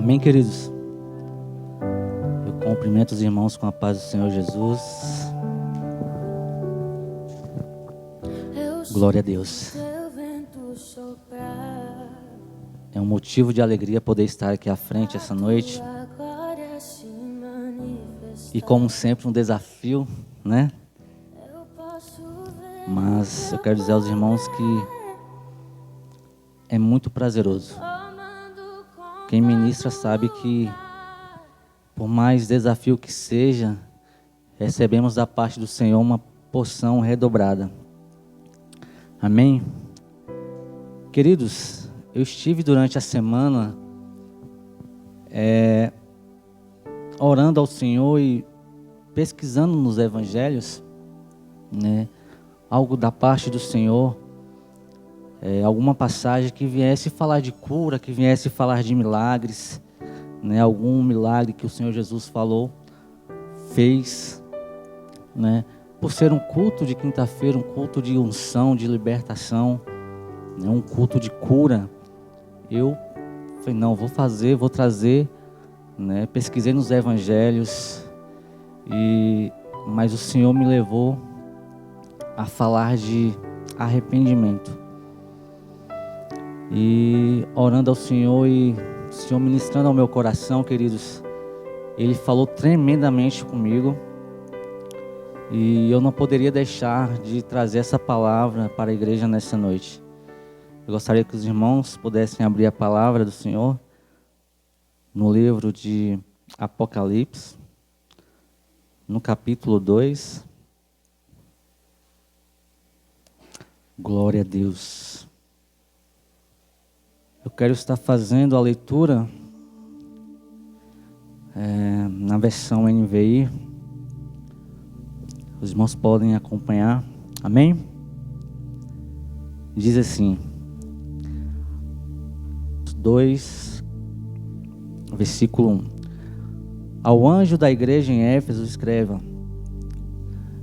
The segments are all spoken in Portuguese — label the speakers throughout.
Speaker 1: Amém, queridos? Eu cumprimento os irmãos com a paz do Senhor Jesus. Glória a Deus. É um motivo de alegria poder estar aqui à frente essa noite. E como sempre, um desafio, né? Mas eu quero dizer aos irmãos que é muito prazeroso. Quem ministra sabe que, por mais desafio que seja, recebemos da parte do Senhor uma porção redobrada. Amém? Queridos, eu estive durante a semana orando ao Senhor e pesquisando nos evangelhos, né, algo da parte do Senhor, alguma passagem que viesse falar de cura, que viesse falar de milagres, né, algum milagre que o Senhor Jesus falou, fez, né, por ser um culto de quinta-feira, um culto de unção, de libertação, né, um culto de cura. Eu falei, não, vou trazer, né, pesquisei nos evangelhos, mas o Senhor me levou a falar de arrependimento. E orando ao Senhor e o Senhor ministrando ao meu coração, queridos, Ele falou tremendamente comigo. E eu não poderia deixar de trazer essa palavra para a igreja nessa noite. Eu gostaria que os irmãos pudessem abrir a palavra do Senhor no livro de Apocalipse, no capítulo 2. Glória a Deus. Eu quero estar fazendo a leitura na versão NVI. Os irmãos podem acompanhar. Amém? Diz assim, 2, versículo 1. Ao anjo da igreja em Éfeso escreva: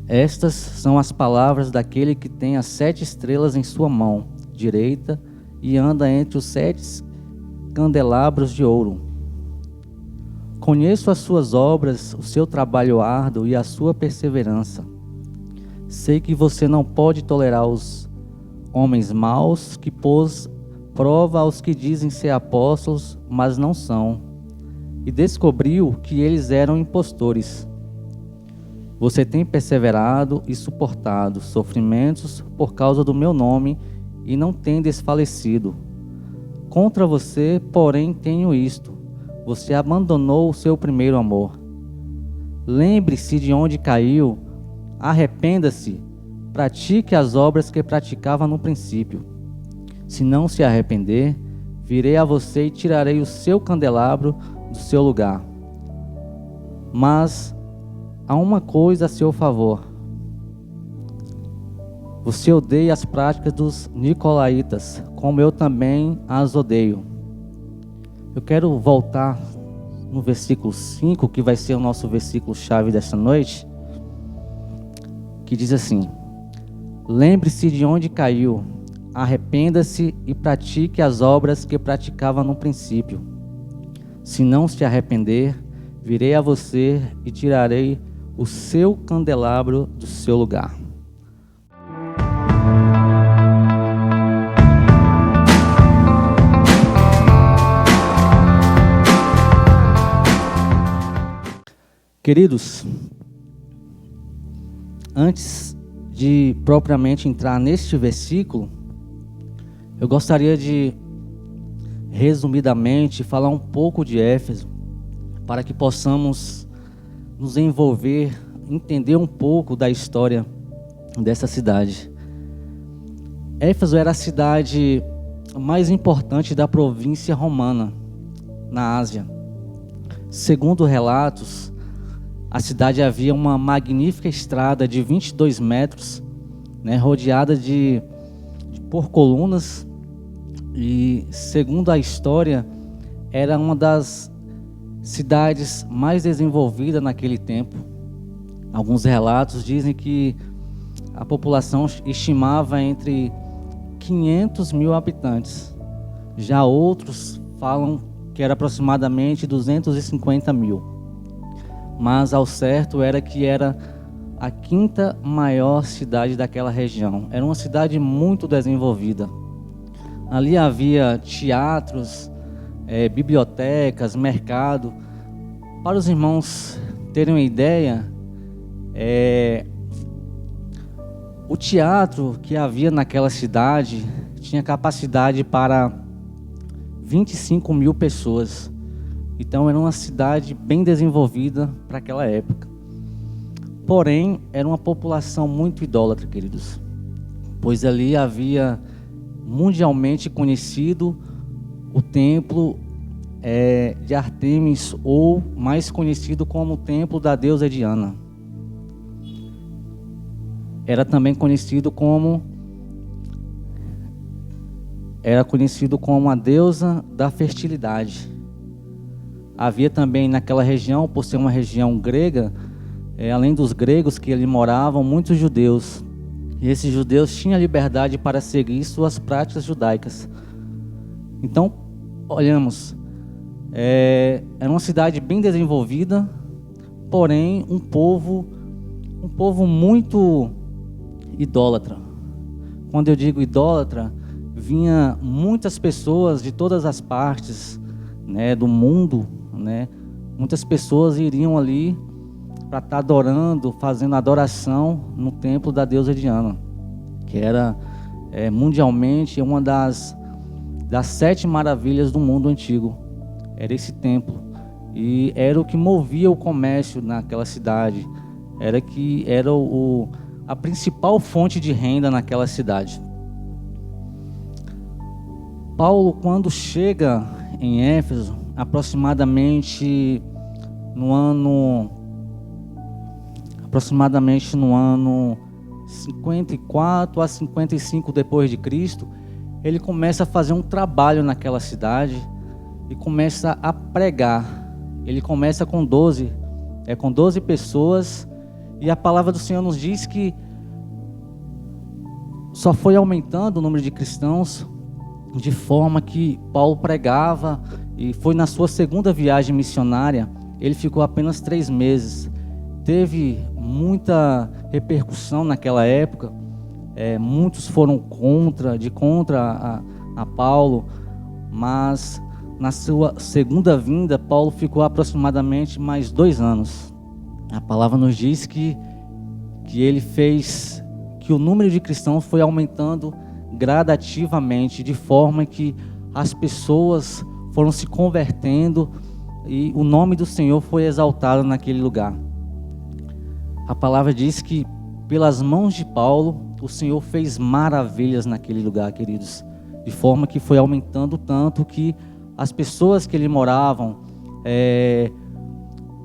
Speaker 1: estas são as palavras daquele que tem as 7 estrelas em sua mão direita e anda entre os 7 candelabros de ouro. Conheço as suas obras, o seu trabalho árduo e a sua perseverança. Sei que você não pode tolerar os homens maus, que pôs prova aos que dizem ser apóstolos, mas não são, e descobriu que eles eram impostores. Você tem perseverado e suportado sofrimentos por causa do meu nome e não tem desfalecido. Contra você, porém, tenho isto: você abandonou o seu primeiro amor. Lembre-se de onde caiu, arrependa-se, pratique as obras que praticava no princípio. Se não se arrepender, virei a você e tirarei o seu candelabro do seu lugar. Mas há uma coisa a seu favor. Você odeia as práticas dos nicolaítas, como eu também as odeio. Eu quero voltar no versículo 5, que vai ser o nosso versículo-chave dessa noite, que diz assim: lembre-se de onde caiu, arrependa-se e pratique as obras que praticava no princípio. Se não se arrepender, virei a você e tirarei o seu candelabro do seu lugar. Queridos, antes de propriamente entrar neste versículo, eu gostaria de, resumidamente, falar um pouco de Éfeso, para que possamos nos envolver, entender um pouco da história dessa cidade. Éfeso era a cidade mais importante da província romana, na Ásia. Segundo relatos, a cidade havia uma magnífica estrada de 22 metros, né, rodeada por colunas, e, segundo a história, era uma das cidades mais desenvolvidas naquele tempo. Alguns relatos dizem que a população estimava entre 500 mil habitantes. Já outros falam que era aproximadamente 250 mil. Mas ao certo era que era a quinta maior cidade daquela região. Era uma cidade muito desenvolvida. Ali havia teatros, bibliotecas, mercado. Para os irmãos terem uma ideia, o teatro que havia naquela cidade tinha capacidade para 25 mil pessoas. Então era uma cidade bem desenvolvida para aquela época. Porém, era uma população muito idólatra, queridos. Pois ali havia mundialmente conhecido o templo de Ártemis, ou mais conhecido como o templo da deusa Diana. Era também conhecido como a deusa da fertilidade. Havia também naquela região, por ser uma região grega, além dos gregos que ali moravam, muitos judeus. E esses judeus tinham liberdade para seguir suas práticas judaicas. Então, olhamos, era uma cidade bem desenvolvida, porém um povo muito idólatra. Quando eu digo idólatra, vinha muitas pessoas de todas as partes, do mundo, Muitas pessoas iriam ali para estar adorando, fazendo adoração no templo da deusa Diana, que era mundialmente uma das 7 maravilhas do mundo antigo. Era esse templo, e era o que movia o comércio naquela cidade, era a principal fonte de renda naquela cidade. Paulo, quando chega em Éfeso, aproximadamente no ano 54 a 55 depois de Cristo, ele começa a fazer um trabalho naquela cidade e começa a pregar. Ele começa com 12 pessoas, e a palavra do Senhor nos diz que só foi aumentando o número de cristãos, de forma que Paulo pregava, e foi na sua segunda viagem missionária. Ele ficou apenas 3 meses. Teve muita repercussão naquela época. Muitos foram contra a Paulo, mas na sua segunda vinda, Paulo ficou aproximadamente mais 2 anos. A palavra nos diz que ele fez que o número de cristãos foi aumentando gradativamente, de forma que as pessoas foram se convertendo e o nome do Senhor foi exaltado naquele lugar. A palavra diz que pelas mãos de Paulo o Senhor fez maravilhas naquele lugar, queridos, de forma que foi aumentando tanto que as pessoas que ali moravam,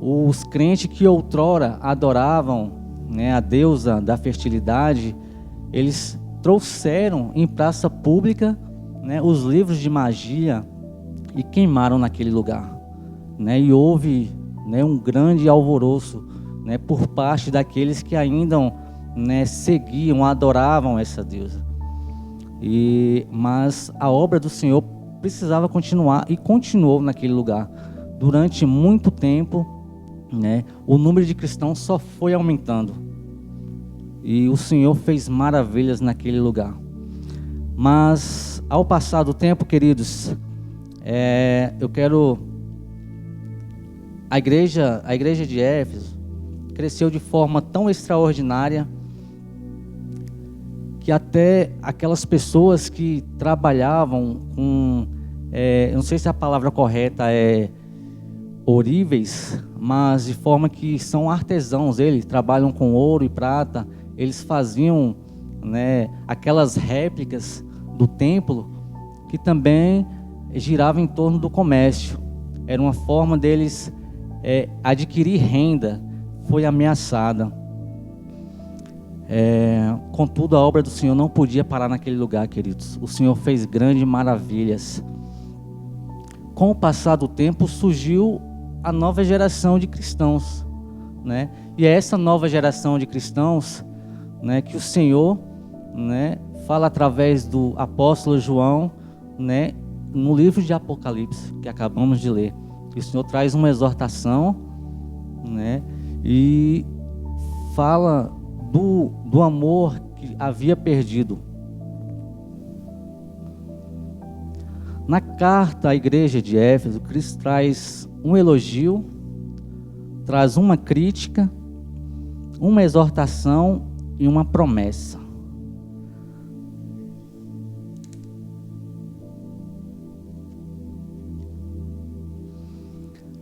Speaker 1: os crentes que outrora adoravam, a deusa da fertilidade, eles trouxeram em praça pública, os livros de magia e queimaram naquele lugar, e houve, um grande alvoroço, por parte daqueles que ainda seguiam, adoravam essa deusa. Mas a obra do Senhor precisava continuar, e continuou naquele lugar durante muito tempo. O número de cristãos só foi aumentando, e o Senhor fez maravilhas naquele lugar. Mas ao passar do tempo, queridos, a igreja de Éfeso cresceu de forma tão extraordinária que até aquelas pessoas que trabalhavam com, eu não sei se a palavra correta é oríveis, mas de forma que são artesãos, eles trabalham com ouro e prata, eles faziam, aquelas réplicas do templo que também girava em torno do comércio. Era uma forma deles adquirir renda, foi ameaçada. Contudo, a obra do Senhor não podia parar naquele lugar, queridos. O Senhor fez grandes maravilhas. Com o passar do tempo, surgiu a nova geração de cristãos, E é essa nova geração de cristãos, que o Senhor, fala através do apóstolo João, no livro de Apocalipse, que acabamos de ler. O Senhor traz uma exortação, né? E fala do amor que havia perdido. Na carta à igreja de Éfeso, Cristo traz um elogio, traz uma crítica, uma exortação e uma promessa.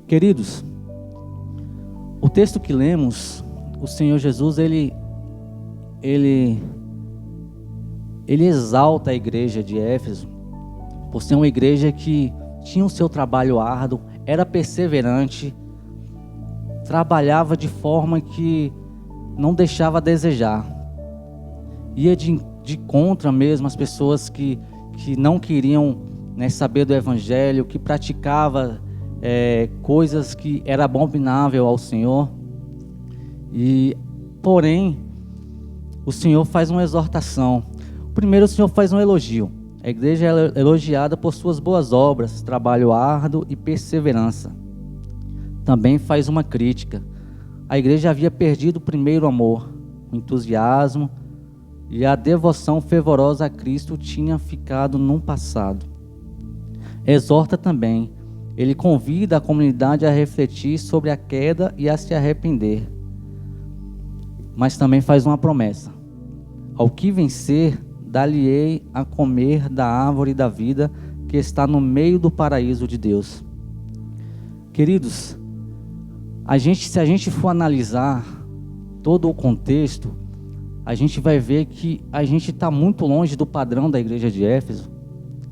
Speaker 1: Queridos, o texto que lemos, o Senhor Jesus, ele exalta a igreja de Éfeso, por ser uma igreja que tinha o seu trabalho árduo, era perseverante, trabalhava de forma que não deixava a desejar, ia de contra mesmo as pessoas que não queriam, né, saber do Evangelho, que praticava coisas que era abominável ao Senhor. E porém o Senhor faz uma exortação. Primeiro, o Senhor faz um elogio. A igreja é elogiada por suas boas obras, trabalho árduo e perseverança. Também faz uma crítica. A igreja havia perdido o primeiro amor, o entusiasmo e a devoção fervorosa a Cristo tinha ficado no passado. Exorta também. Ele convida a comunidade a refletir sobre a queda e a se arrepender. Mas também faz uma promessa. Ao que vencer, dar-lhe-ei a comer da árvore da vida que está no meio do paraíso de Deus. Queridos, se a gente for analisar todo o contexto, a gente vai ver que a gente está muito longe do padrão da igreja de Éfeso.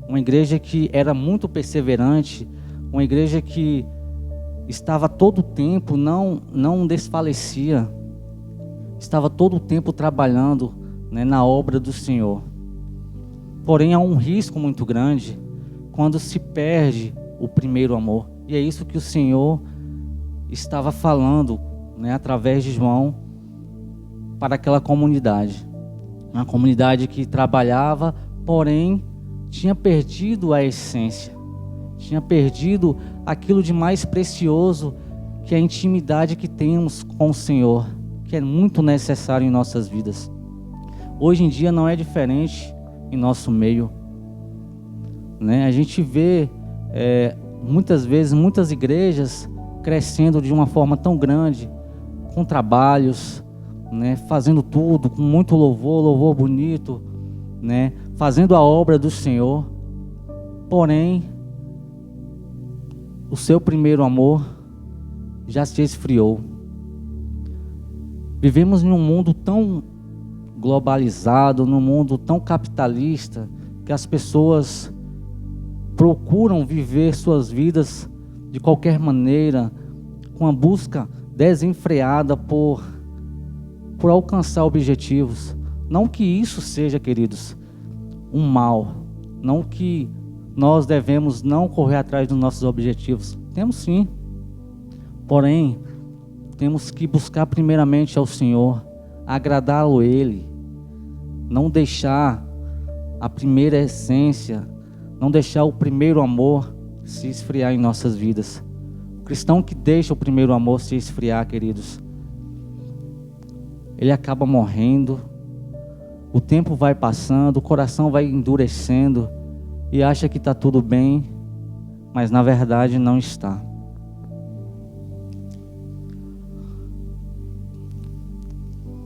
Speaker 1: Uma igreja que era muito perseverante, uma igreja que estava todo o tempo, não desfalecia, estava todo o tempo trabalhando, né, na obra do Senhor. Porém, há um risco muito grande quando se perde o primeiro amor. E é isso que o Senhor estava falando, né, através de João, para aquela comunidade. Uma comunidade que trabalhava, porém, tinha perdido a essência. Tinha perdido aquilo de mais precioso, que é a intimidade que temos com o Senhor, que é muito necessário em nossas vidas. Hoje em dia não é diferente em nosso meio, né? A gente vê muitas vezes muitas igrejas crescendo de uma forma tão grande, com trabalhos, né? Fazendo tudo com muito louvor bonito, né? Fazendo a obra do Senhor, porém o seu primeiro amor já se esfriou. Vivemos em um mundo tão globalizado, num mundo tão capitalista, que as pessoas procuram viver suas vidas de qualquer maneira, com a busca desenfreada por alcançar objetivos. Não que isso seja, queridos, um mal, não que nós devemos não correr atrás dos nossos objetivos. Temos sim, porém temos que buscar primeiramente ao Senhor, agradá-lo Ele, não deixar a primeira essência, não deixar o primeiro amor se esfriar em nossas vidas. O cristão que deixa o primeiro amor se esfriar, queridos, ele acaba morrendo, o tempo vai passando, o coração vai endurecendo e acha que está tudo bem, mas na verdade não está.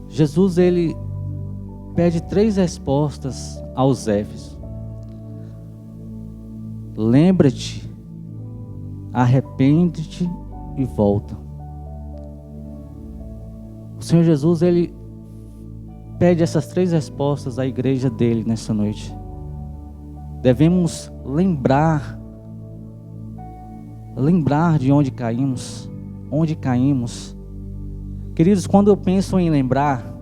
Speaker 1: Jesus, ele pede 3 respostas aos Éfesos. Lembra-te, arrepende-te e volta. O Senhor Jesus, ele pede essas 3 respostas à igreja dele nessa noite. Devemos lembrar de onde caímos. Queridos, quando eu penso em lembrar,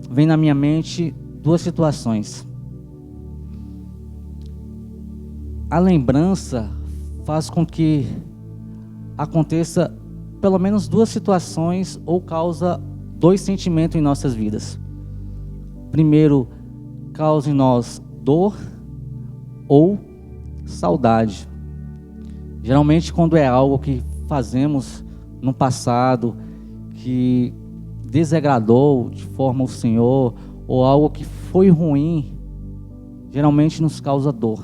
Speaker 1: vem na minha mente 2 situações. A lembrança faz com que aconteça pelo menos 2 situações ou causa 2 sentimentos em nossas vidas. Primeiro, causa em nós dor ou saudade. Geralmente, quando é algo que fazemos no passado, que desagradou de forma o Senhor, ou algo que foi ruim, geralmente nos causa dor.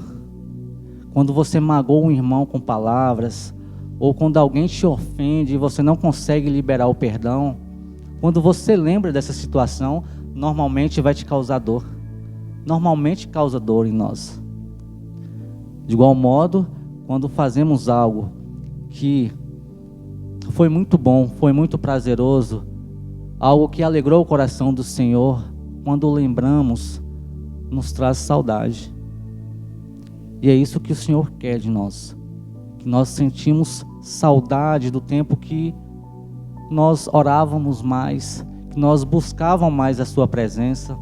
Speaker 1: Quando você magoa um irmão com palavras, ou quando alguém te ofende e você não consegue liberar o perdão, quando você lembra dessa situação, normalmente vai te causar dor. Normalmente causa dor em nós. De igual modo, quando fazemos algo que foi muito bom, foi muito prazeroso, algo que alegrou o coração do Senhor, quando lembramos, nos traz saudade. E é isso que o Senhor quer de nós, que nós sentimos saudade do tempo que nós orávamos mais, que nós buscávamos mais a sua presença.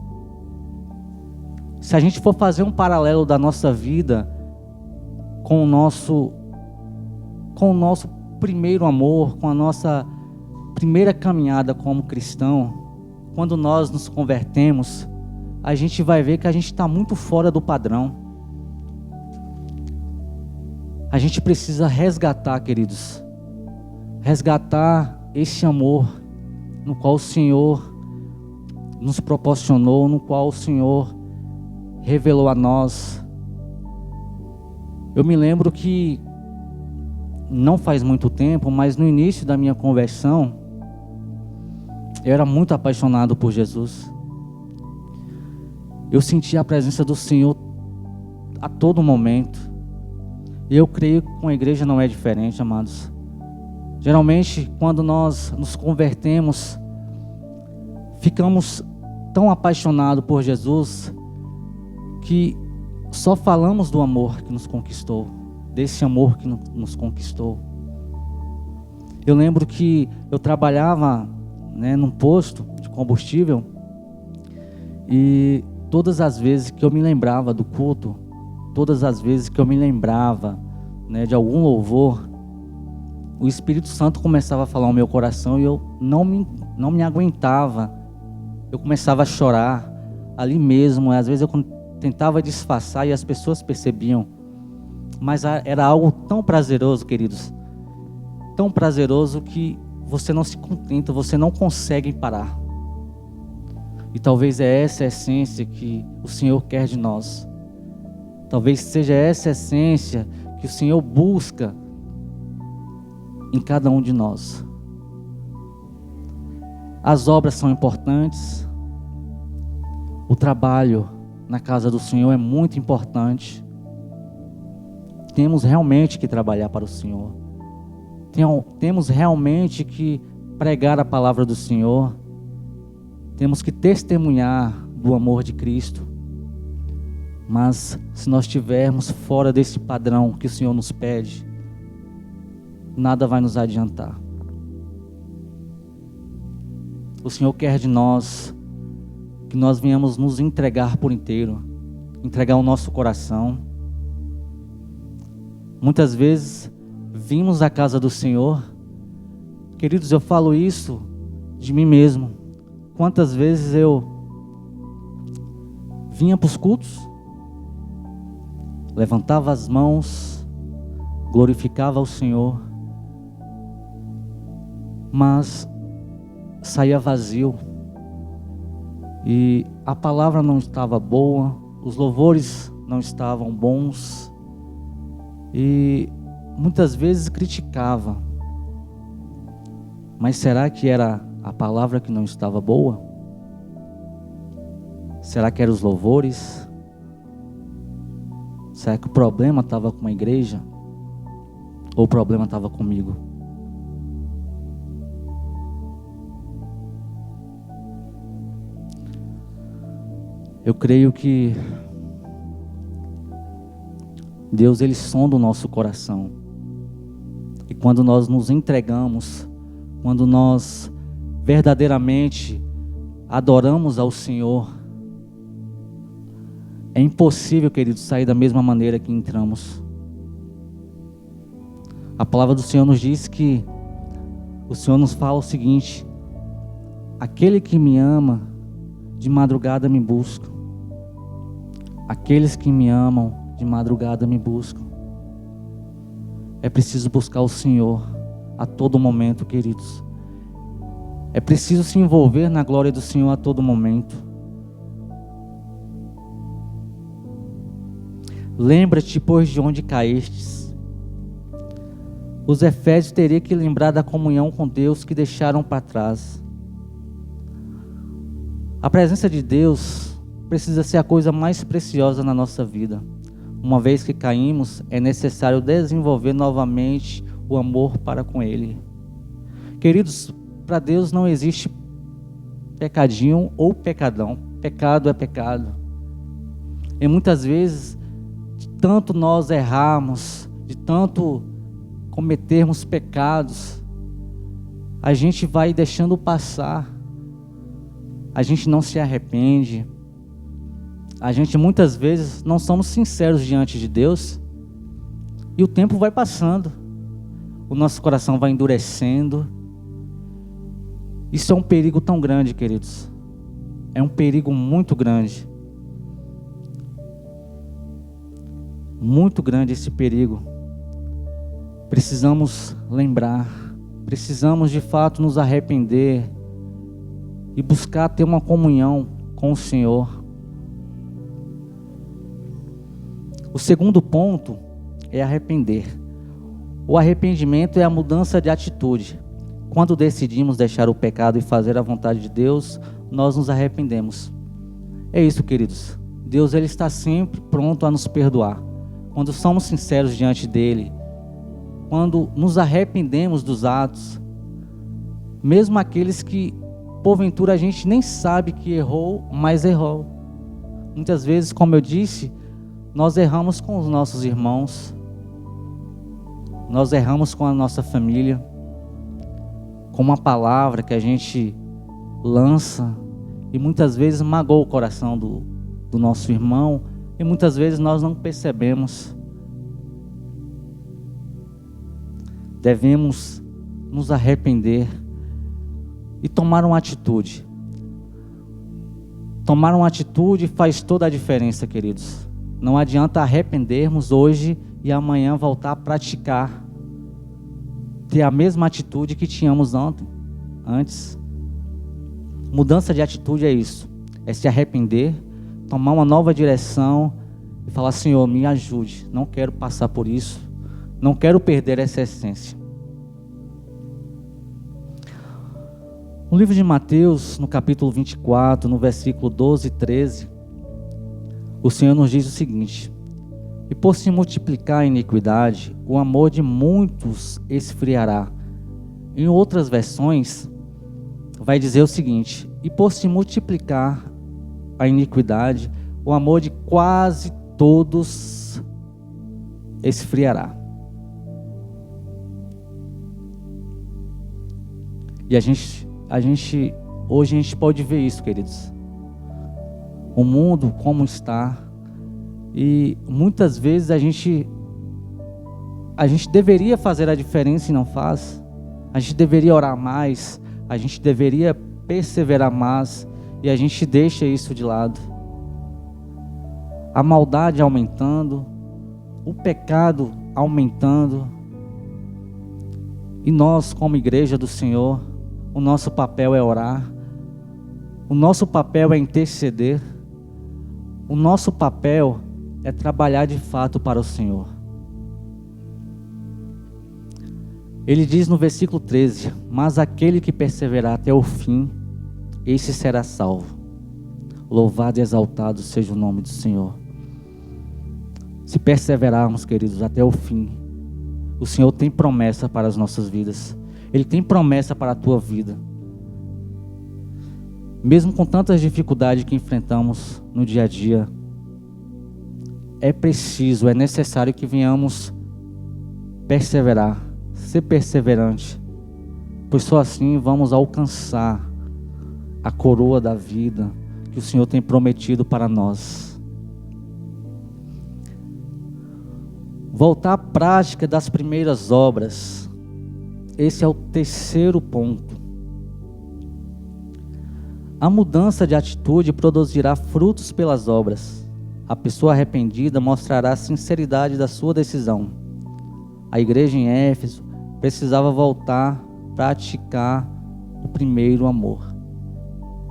Speaker 1: Se a gente for fazer um paralelo da nossa vida com o nosso primeiro amor, com a nossa primeira caminhada como cristão, quando nós nos convertemos, a gente vai ver que a gente está muito fora do padrão. A gente precisa resgatar, queridos, resgatar esse amor no qual o Senhor nos proporcionou, no qual o Senhor revelou a nós. Eu me lembro que não faz muito tempo, mas no início da minha conversão, eu era muito apaixonado por Jesus. Eu sentia a presença do Senhor a todo momento. E eu creio que com a igreja não é diferente, amados. Geralmente, quando nós nos convertemos, ficamos tão apaixonados por Jesus que só falamos do amor que nos conquistou, desse amor que nos conquistou. Eu lembro que eu trabalhava, num posto de combustível, e todas as vezes que eu me lembrava do culto, todas as vezes que eu me lembrava, de algum louvor, o Espírito Santo começava a falar no meu coração e eu não me aguentava. Eu começava a chorar ali mesmo. Às vezes eu tentava disfarçar e as pessoas percebiam. Mas era algo tão prazeroso, queridos. Tão prazeroso que você não se contenta, você não consegue parar. E talvez é essa a essência que o Senhor quer de nós. Talvez seja essa a essência que o Senhor busca em cada um de nós. As obras são importantes. O trabalho na casa do Senhor é muito importante. Temos realmente que trabalhar para o Senhor. Temos realmente que pregar a palavra do Senhor. Temos que testemunhar do amor de Cristo. Mas se nós estivermos fora desse padrão que o Senhor nos pede, nada vai nos adiantar. O Senhor quer de nós que nós venhamos nos entregar por inteiro, entregar o nosso coração. Muitas vezes vimos à casa do Senhor, queridos, eu falo isso de mim mesmo. Quantas vezes eu vinha para os cultos, levantava as mãos, glorificava o Senhor, mas saía vazio, e a palavra não estava boa, os louvores não estavam bons, e muitas vezes criticava. Mas será que era a palavra que não estava boa? Será que eram os louvores? Será que o problema estava com a igreja? Ou o problema estava comigo? Eu creio que Deus, Ele sonda o nosso coração. E quando nós nos entregamos, quando nós verdadeiramente adoramos ao Senhor, é impossível, queridos, sair da mesma maneira que entramos. A palavra do Senhor nos diz que o Senhor nos fala o seguinte: aquele que me ama, de madrugada me busca. Aqueles que me amam, de madrugada me buscam. É preciso buscar o Senhor a todo momento, queridos. É preciso se envolver na glória do Senhor a todo momento. Lembra-te, pois, de onde caístes. Os Efésios teriam que lembrar da comunhão com Deus que deixaram para trás. A presença de Deus precisa ser a coisa mais preciosa na nossa vida. Uma vez que caímos, é necessário desenvolver novamente o amor para com Ele. Queridos, para Deus não existe pecadinho ou pecadão. Pecado é pecado. E muitas vezes, de tanto nós errarmos, de tanto cometermos pecados, a gente vai deixando passar. A gente não se arrepende. A gente muitas vezes não somos sinceros diante de Deus. E o tempo vai passando. O nosso coração vai endurecendo. Isso é um perigo tão grande, queridos. É um perigo muito grande. Muito grande esse perigo. Precisamos lembrar. Precisamos de fato nos arrepender. E buscar ter uma comunhão com o Senhor. O segundo ponto é arrepender. O arrependimento é a mudança de atitude. Quando decidimos deixar o pecado e fazer a vontade de Deus, nós nos arrependemos. É isso, queridos. Deus, Ele está sempre pronto a nos perdoar. Quando somos sinceros diante dEle, quando nos arrependemos dos atos, mesmo aqueles que porventura a gente nem sabe que errou, mas errou. Muitas vezes, como eu disse, nós erramos com os nossos irmãos, nós erramos com a nossa família, com uma palavra que a gente lança e muitas vezes magoa o coração do nosso irmão e muitas vezes nós não percebemos. Devemos nos arrepender e tomar uma atitude. Tomar uma atitude faz toda a diferença, queridos. Não adianta arrependermos hoje e amanhã voltar a praticar, ter a mesma atitude que tínhamos antes. Mudança de atitude é isso, é se arrepender, tomar uma nova direção e falar: Senhor, me ajude, não quero passar por isso, não quero perder essa essência. No livro de Mateus, no capítulo 24, no versículo 12 e 13, o Senhor nos diz o seguinte: e por se multiplicar a iniquidade, o amor de muitos esfriará. Em outras versões, vai dizer o seguinte: e por se multiplicar a iniquidade, o amor de quase todos esfriará. E hoje a gente pode ver isso, queridos. O mundo como está, e muitas vezes a gente deveria fazer a diferença e não faz. A gente deveria orar mais, a gente deveria perseverar mais, e a gente deixa isso de lado. A maldade aumentando, o pecado aumentando, e nós, como igreja do Senhor, o nosso papel é orar, o nosso papel é interceder, o nosso papel é trabalhar de fato para o Senhor. Ele diz no versículo 13: mas aquele que perseverar até o fim, esse será salvo. Louvado e exaltado seja o nome do Senhor. Se perseverarmos, queridos, até o fim, o Senhor tem promessa para as nossas vidas. Ele tem promessa para a tua vida. Mesmo com tantas dificuldades que enfrentamos no dia a dia, é necessário que venhamos perseverar, ser perseverante, pois só assim vamos alcançar a coroa da vida que o Senhor tem prometido para nós. Voltar à prática das primeiras obras. Esse é o terceiro ponto. A mudança de atitude produzirá frutos pelas obras. A pessoa arrependida mostrará a sinceridade da sua decisão. A igreja em Éfeso precisava voltar a praticar o primeiro amor.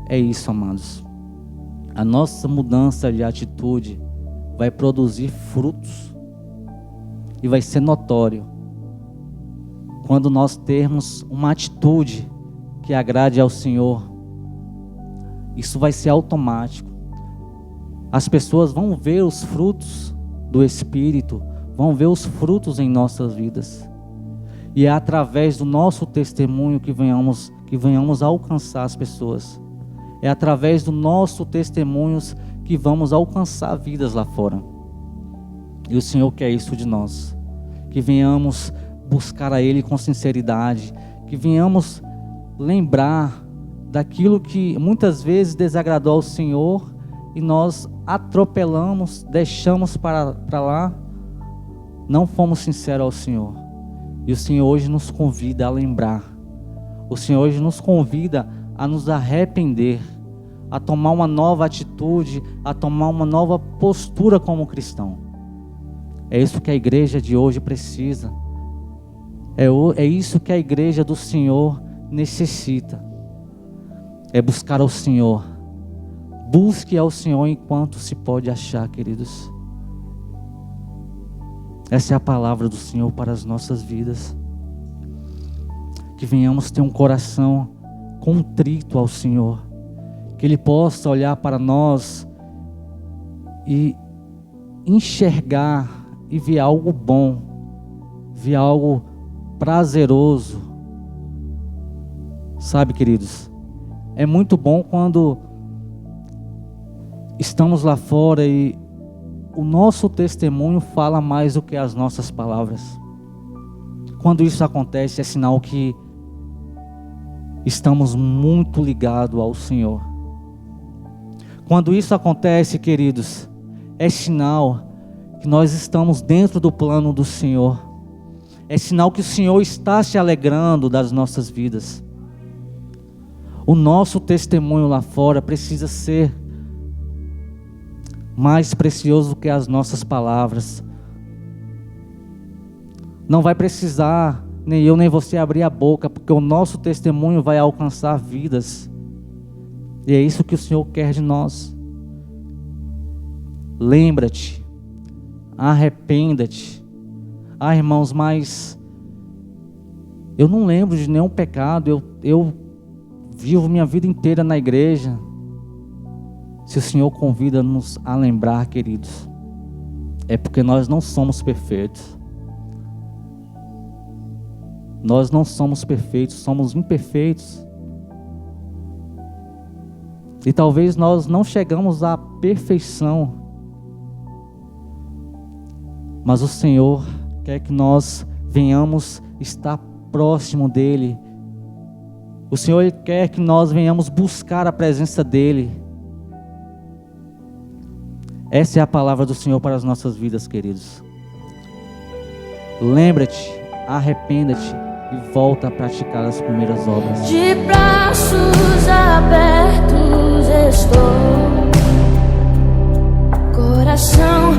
Speaker 1: É isso, amados. A nossa mudança de atitude vai produzir frutos e vai ser notório quando nós termos uma atitude que agrade ao Senhor. Isso vai ser automático. As pessoas vão ver os frutos do Espírito, vão ver os frutos em nossas vidas. E é através do nosso testemunho que venhamos a alcançar as pessoas. É através do nosso testemunho que vamos alcançar vidas lá fora. E o Senhor quer isso de nós. Que venhamos buscar a Ele com sinceridade. Que venhamos lembrar daquilo que muitas vezes desagradou ao Senhor e nós atropelamos, deixamos para lá, não fomos sinceros ao Senhor. E o Senhor hoje nos convida a lembrar. O Senhor hoje nos convida a nos arrepender, a tomar uma nova atitude, a tomar uma nova postura como cristão. É isso que a igreja de hoje precisa. É isso que a igreja do Senhor necessita. É buscar ao Senhor. Busque ao Senhor enquanto se pode achar, queridos. Essa é a palavra do Senhor para as nossas vidas. Que venhamos ter um coração contrito ao Senhor. Que Ele possa olhar para nós e enxergar e ver algo bom, ver algo prazeroso. Sabe, queridos, é muito bom quando estamos lá fora e o nosso testemunho fala mais do que as nossas palavras. Quando isso acontece, é sinal que estamos muito ligados ao Senhor. Quando isso acontece, queridos, é sinal que nós estamos dentro do plano do Senhor. É sinal que o Senhor está se alegrando das nossas vidas. O nosso testemunho lá fora precisa ser mais precioso do que as nossas palavras. Não vai precisar nem eu nem você abrir a boca, porque o nosso testemunho vai alcançar vidas. E é isso que o Senhor quer de nós. Lembra-te, arrependa-te. Ah, irmãos, mas eu não lembro de nenhum pecado, eu vivo minha vida inteira na igreja. Se o Senhor convida-nos a lembrar, queridos, é porque nós não somos perfeitos. Nós não somos perfeitos, somos imperfeitos. E talvez nós não chegamos à perfeição. Mas o Senhor quer que nós venhamos estar próximo dEle. O Senhor quer que nós venhamos buscar a presença dEle. Essa é a palavra do Senhor para as nossas vidas, queridos. Lembra-te, arrependa-te e volta a praticar as primeiras obras.
Speaker 2: De braços abertos estou, coração